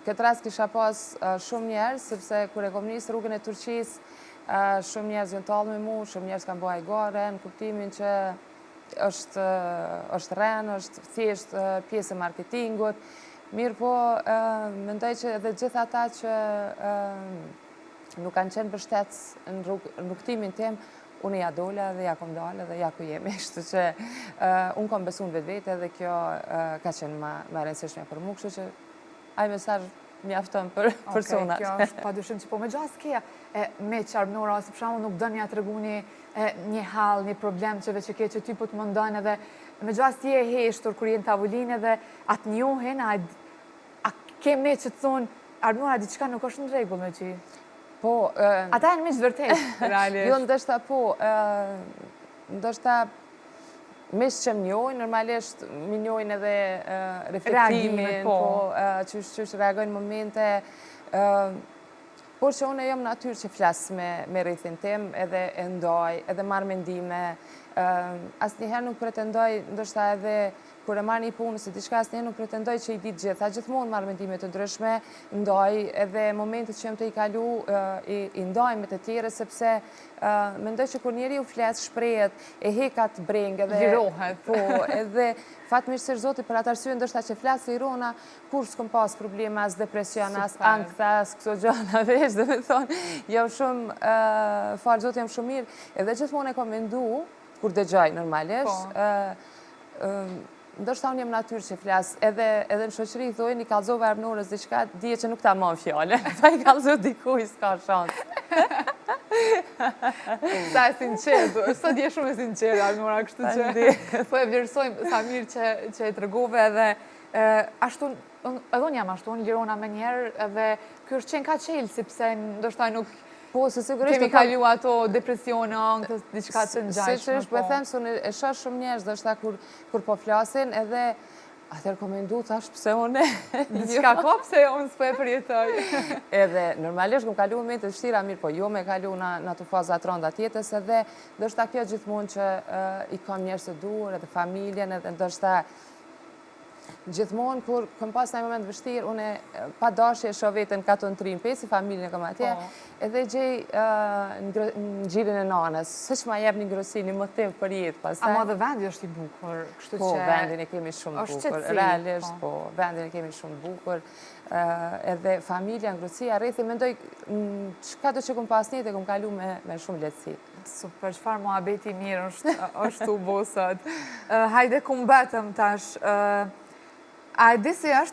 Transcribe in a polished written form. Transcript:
këtë rast kisha pas shumë njerëz, sepse kur e kom nisë rrugën e Turqisë, shumë njerëz janë tallë me mu, shumë njerëz kanë bëj gare, në kuptimin që është rren, është thjesht pjesë e marketingut. Mirë po, mendoj që edhe gjithë ata që nuk kanë qenë vështetës në rrugtimin tim, unë ja dola dhe ja kom dalë dhe ja ku jemi. Kështu që unë kom besu në vetë dhe kjo ka qenë ma rëndësishme për mu, kështu që ai mesazh mjafton për personat. Kjo është padyshim që po me gjas keja me qarmënora, ose për shembull nuk dënë ja të reguni një hall, një problem që veç e ke që ty po të mundon edhe me gjas ti e heshtur kur jenë tavolinë edhe atë njohin, a ke me që të thonë, Arnora, diçka nuk është në rregull me ty? Po, ata janë miq vërtet, realisht. Jo, ndoshta po, ndoshta mes që më njojnë, normalisht më njojnë edhe reflektimin, që reagojnë momente, por që unë e jam natyrë që flasë me rrethin tim, edhe e ndoj, edhe marrë mendime, asnjëherë nuk pretendoj, ndoshta edhe kur e marrë një punë, se diçka asnjëherë nuk pretendoj që i ditë gjitha, gjithmonë marrë mendime të ndryshme, ndoj, edhe momentet që jam të i kalu, i ndoj me të tjere, sepse mendoj që kur njeri u flasë, shprehet, e hekat brengë, edhe lirohet. Po, edhe fatmirësisht Zoti për atë arsye ndoshta që flas lirona, kur s'kom pas probleme as depresion, as ankth, as këto gjëra veç, dhe me thonë, jam shumë, falë Zoti jam shumë mirë, edhe gjithmonë e kom mendu, kur dëgjoj normalisht, ndoshta unë jem natyrë që flas, edhe në shoqëri thojnë, i kallëzove Arnorës diçka, dije që nuk ta mon fjale, ta i kallëzove dikuj, s'ka shans. Sa e sinqerë, sot je shumë e sinqerë, Arnora, kështu që po e vlerësojmë sa mirë që e tregove edhe ashtu, edhe unë jam ashtu, unë lirona me njerë edhe kjo është qenë ka qelë, sepse ndoshta nuk kemi kalu ato depresione, ankthës, diçka të ngjashme. Si që është po e them, se unë e shoh shumë njerëz, ndoshta kur po flasin, edhe atëherë komendu, thash pse unë. Diçka ka pse unë s'po e përjetoj. Edhe normalisht kam kalu momente të vështira, mirë, po jo me kalu në ato faza të rënda tjetës, edhe ndoshta kjo gjithmonë që i kam njerëz të dur, edhe familjen, edhe ndoshta gjithmonë kur kam pas një moment vështirë, unë pa dashje shoh veten katon trim, pesi familjen kam atje, edhe gjej në gjirin e nanës, siç ma jep një ngrohësi, një motiv për jetë pastaj. Ama dhe vendi është i bukur, kështu që... Po, vendin e kemi shumë bukur, realisht, po, vendin e kemi shumë bukur, edhe familja, ngrohtësia, rrethi, mendoj, çka do që kom pas njëtë, e kom kalu me shumë lehtësi. Super, çfarë muhabeti mirë është u bosat. Hajde ku mbetëm tash. A e di si është